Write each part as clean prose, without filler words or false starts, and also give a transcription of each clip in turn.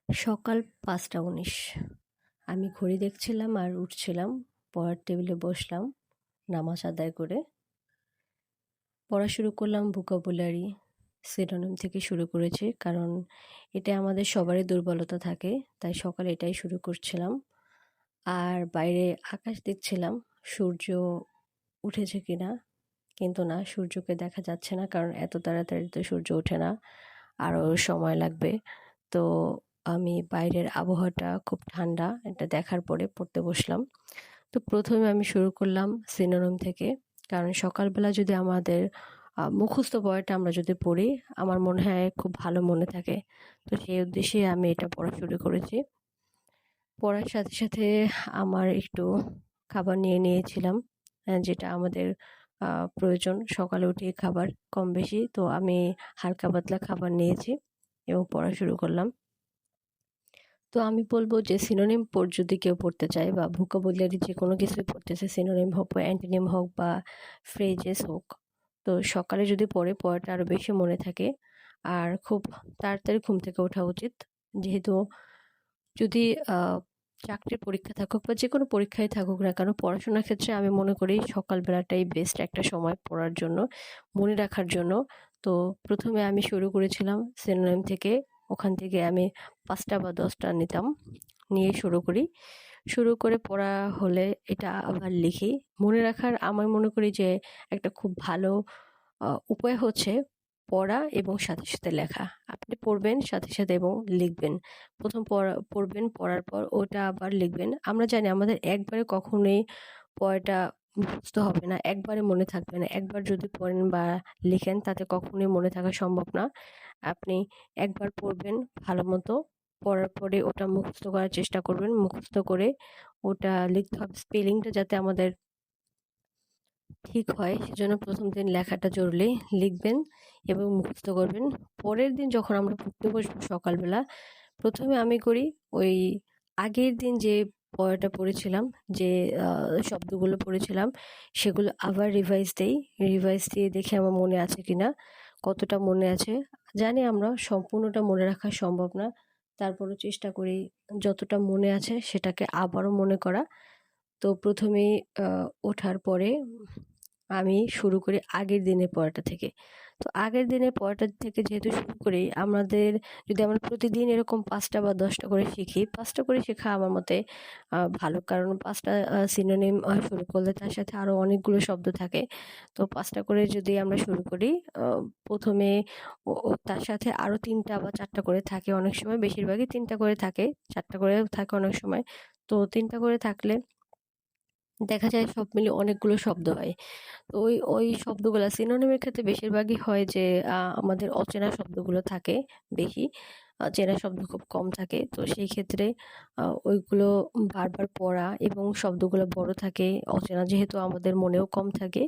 সকাল ৫টা ১৯। আমি ঘড়ি দেখছিলাম আর উঠছিলাম। পড়ার টেবিলে বসলাম নামাজ আদায় করে। পড়া শুরু করলাম ভোকাবুলারি, সিনোনিম থেকে শুরু করেছি। কারণ এটা আমাদের সবারই দুর্বলতা থাকে। তাই সকালে এটাই শুরু করছিলাম। আর বাইরে আকাশ দেখছিলাম সূর্য উঠেছে কিনা। কিন্তু না, সূর্যকে দেখা যাচ্ছে না। কারণ এত তাড়াতাড়ি তো সূর্য ওঠে না। আরও সময় লাগবে। তো আমি বাইরের আবহাওয়াটা খুব ঠান্ডা, এটা দেখার পরে পড়তে বসলাম। তো ১ম এ আমি শুরু করলাম সিনোনিম থেকে। কারণ সকালবেলা যদি আমাদের মুখস্থ পড়াটা আমরা যদি পড়ি, আমার মনে হয় খুব ভালো মনে থাকে। তো সেই উদ্দেশ্যে আমি এটা পড়া শুরু করেছি। পড়ার সাথে, সাথে আমার একটু খাবার নিয়ে নিয়েছিলাম। যেটা আমাদের আ প্রয়োজন সকালে উঠেই খাবার কম বেশি। তো আমি হালকা পাতলা খাবার নিয়েছি এবং পড়া শুরু করলাম। তো আমি বলব যে সিনোনিম যদি কেউ পড়তে চায় বা ভোকাবুলারি যেকোনো কিছুই পড়তেছে, সিনোনিম হোক বা অ্যান্টোনিম হোক বা ফ্রেজেস হোক। তো সকালে যদি পড়ে পড়াটা আরো বেশি মনে থাকে। আর খুব তাড়াতাড়ি ঘুম থেকে ওঠা উচিত। যেহেতু যদি আ চাকরির পরীক্ষা থাকুক বা যেকোনো পরীক্ষাই থাকুক না কেন, পড়াশোনার ক্ষেত্রে আমি মনে করি সকাল বেলাটাই বেস্ট একটা সময় পড়ার জন্য, মনে রাখার জন্য। তো ১ম এ আমি শুরু করেছিলাম সিনোনিম থেকে। ওখান থেকে আমি ৫টা বা ১০টা নিতাম। নিয়ে শুরু করি। শুরু করে পড়া হলে এটা আবার লিখি। মনে রাখার আমি মনে করি যে একটা খুব ভালো উপায় হচ্ছে পড়া এবং সাথে, সাথে লেখা। আপনি পড়বেন সাথে, সাথে এবং লিখবেন। ১ম পড়বেন, পড়ার পর ওটা আবার লিখবেন। আমরা জানি আমাদের একবারে কখনোই পড়াটা মুখস্থ হবে না, একবারে মনে থাকবে না। একবার যদি পড়েন বা লিখেন তাতে কখনোই মনে থাকা সম্ভব না। আপনি একবার পড়বেন ভালোমতো, পড়ার পরে ওটা মুখস্থ করার চেষ্টা করবেন। মুখস্থ করে ওটা লিখতে হবে। স্পেলিংটা যাতে আমাদের ঠিক হয় সেজন্য ১ম দিন লেখাটা জরুরি। লিখবেন এবং মুখস্থ করবেন। পরের দিন যখন আমরা পড়তে বসবো সকালবেলা, ১ম এ আমি করি ওই আগের দিন যে পড়াটা পড়েছিলাম, যে আ শব্দগুলো পড়েছিলাম সেগুলো আবার রিভাইজ দেই। রিভাইজ দিয়ে দেখি আমার মনে আছে কিনা, কতটা মনে আছে। জানি আমরা সম্পূর্ণটা মনে রাখা সম্ভব না। তারপরেও চেষ্টা করি যতটা মনে আছে সেটাকে আবারও মনে করা। তো ১ম এই ওঠার পরে আমি শুরু করি আগের দিনের পড়াটা থেকে। তো আগের দিনের পড়াটা থেকে যেহেতু শুরু করি, আমাদের যদি আমরা প্রতিদিন এরকম ৫টা বা ১০টা করে শিখি, ৫টা করে শেখা আমার মতে ভালো। কারণ ৫টা সিনোনিম শুরু করলে তার সাথে আরো অনেকগুলো শব্দ থাকে। তো ৫টা করে যদি আমরা শুরু করি, আ ১ম এ ও তার সাথে আরো ৩টা বা ৪টা করে থাকে অনেক সময়। বেশিরভাগই ৩টা করে থাকে, ৪টা করেও থাকে অনেক সময়। তো ৩টা করে থাকলে দেখা যায় সব মিলিয়ে অনেকগুলো শব্দ হয়। তো ওই শব্দগুলা সিনোনিমের ক্ষেত্রে বেশিরভাগই হয় যে আমাদের অচেনা শব্দগুলো থাকে বেশি। চেনা শব্দ খুব কম থাকে। তো সেই ক্ষেত্রে ওইগুলো বারবার পড়া এবং শব্দগুলো বড় থাকে, অচেনা যেহেতু আমাদের মনেও কম থাকে।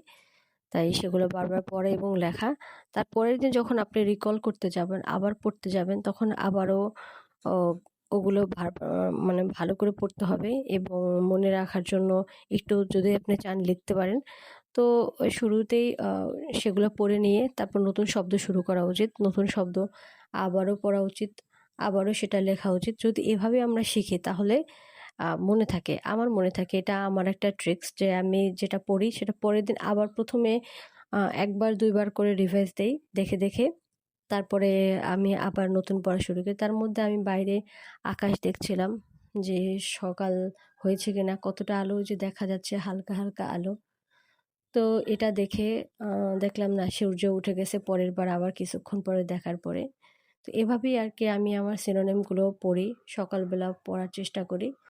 তাই সেগুলো বারবার পড়া এবং লেখা। তার পরের দিন যখন আপনি রিকল করতে যাবেন, আবার পড়তে যাবেন, তখন আবারও ও ওগুলো মানে ভালো করে পড়তে হবে এবং মনে রাখার জন্য একটু যদি আপনি চান লিখতে পারেন। তো শুরুতেই সেগুলো পড়ে নিয়ে তারপর নতুন শব্দ শুরু করা উচিত। নতুন শব্দ আবারও পড়া উচিত। আবারও সেটা লেখা উচিত। যদি এভাবে আমরা শিখি তাহলে মনে থাকে। আমার মনে থাকে। এটা আমার একটা ট্রিক্স যে আমি যেটা পড়ি সেটা পরের দিন আবার ১ম এ ১ বার ২ বার করে রিভাইজ দেই দেখে, দেখে। তারপরে আমি আবার নতুন পড়া শুরু করি। তার মধ্যে আমি বাইরে আকাশ দেখছিলাম যে সকাল হয়েছে কিনা, কতটা আলো যে দেখা যাচ্ছে, হালকা, হালকা আলো। তো এটা দেখে আ দেখলাম না সূর্য উঠে গেছে পরের বার আবার কিছুক্ষণ পরে দেখার পরে। তো এভাবেই আরকি আমি আমার সিনোনিম গুলো পড়ি, সকালবেলা পড়ার চেষ্টা করি।